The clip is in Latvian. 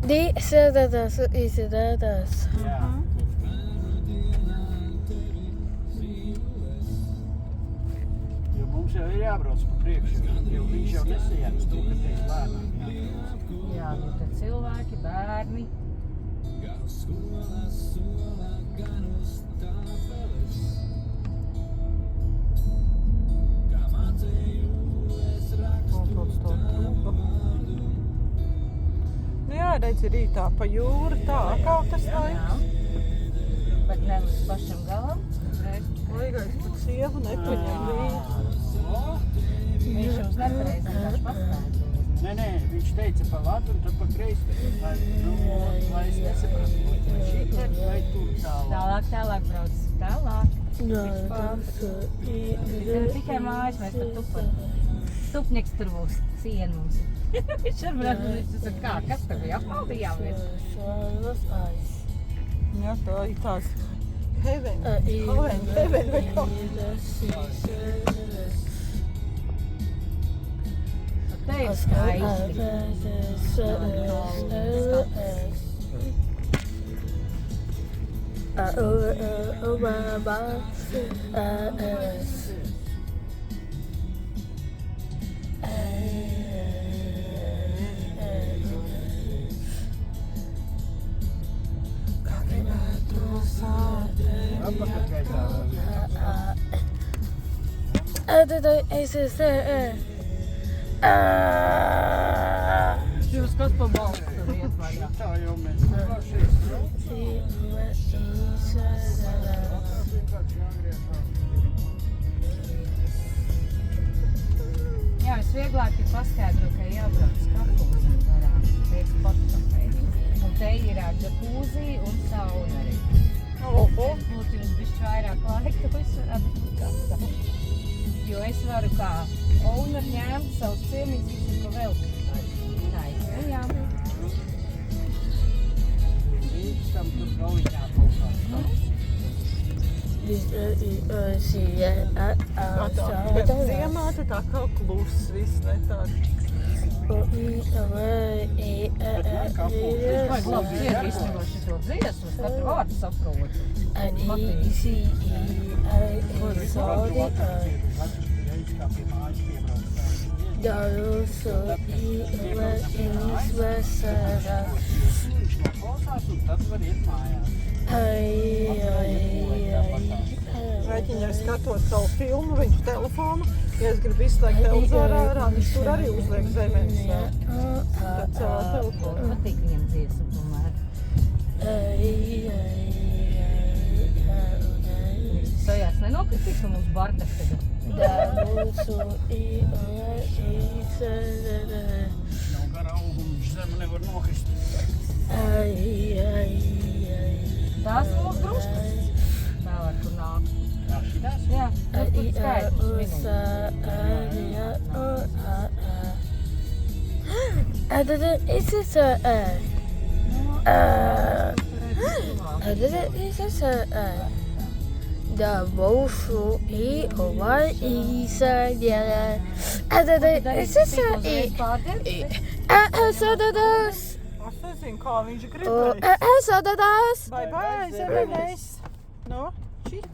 Izsēdētās, izsēdētās. Jā. Jo mums jau ir jābrauc pa priekšu, jo viņš jau nesajāks to, ka te ir lēnām jābrauc. Jā, nu te cilvēki, bērni. Nu jā, redzi rītā pa jūru, tā kā tas lai. Jā. Bet ne līdz pašam galam. Laigais pat sievu nepaņem līdzi. Viņš jums nepareizi vienkārši paskaidroja. Nē, viņš teica pa latu un tad pa kreisi. Lai es nesapratu, vai šitien vai tur tālāk. Tālāk brauc. Tālāk. Jā, Tikai mājas mēs tur tupam. Tupnieks tur būs. Siena mums. Viņš ar brādu, viņš saka, kā, kas tev bija apmaldījāmies? Jā, tā ir tās heaven vai kā. Te ir skaisti. Apakaļ gaitā. Jūs kas pa balstu tur iet vaļā? Tā jau mēs pašies jau. Vienkārši jāgriezās. Jā, visvieglāk ir paskaidrot, ka jābrauc skapulzēm garām. Pēc portafei. Un te ir džakūzī un sauna arī. Būtu jums bišķi vairāk laika, to es varētu būt. Jo es varu kā owner ņemt savus ciemiņus, visur, ko vēl taisnījām. Līdzam tur galiņā kaut kāds. Bet ziemā te tā kā kluss viss, ne tā. Vajag labi dzied īstenībā šito dziesmu, es katru vārdu saprotu. Viņš noklausās un tad var iet mājās. Rēķiņai skatot savu filmu, viņš telefonu, ja es gribu izslēgt televizorā ārā, viņš tur arī uzliek zemenes. Tad celā telefonu. Patīk viņam dziesmu tomēr. Sajās nenokritīs, ka mums bardak tagad. Nav gara auga, viņš zemu nevar nokrist. Tās mūsu bruskas. Tālāk, kur nāk. Jā, šitās? Jā, tur skaitlis minūtes. Es nezinu, kā viņš gribēja. Bye bye, zemenes. No, čīt.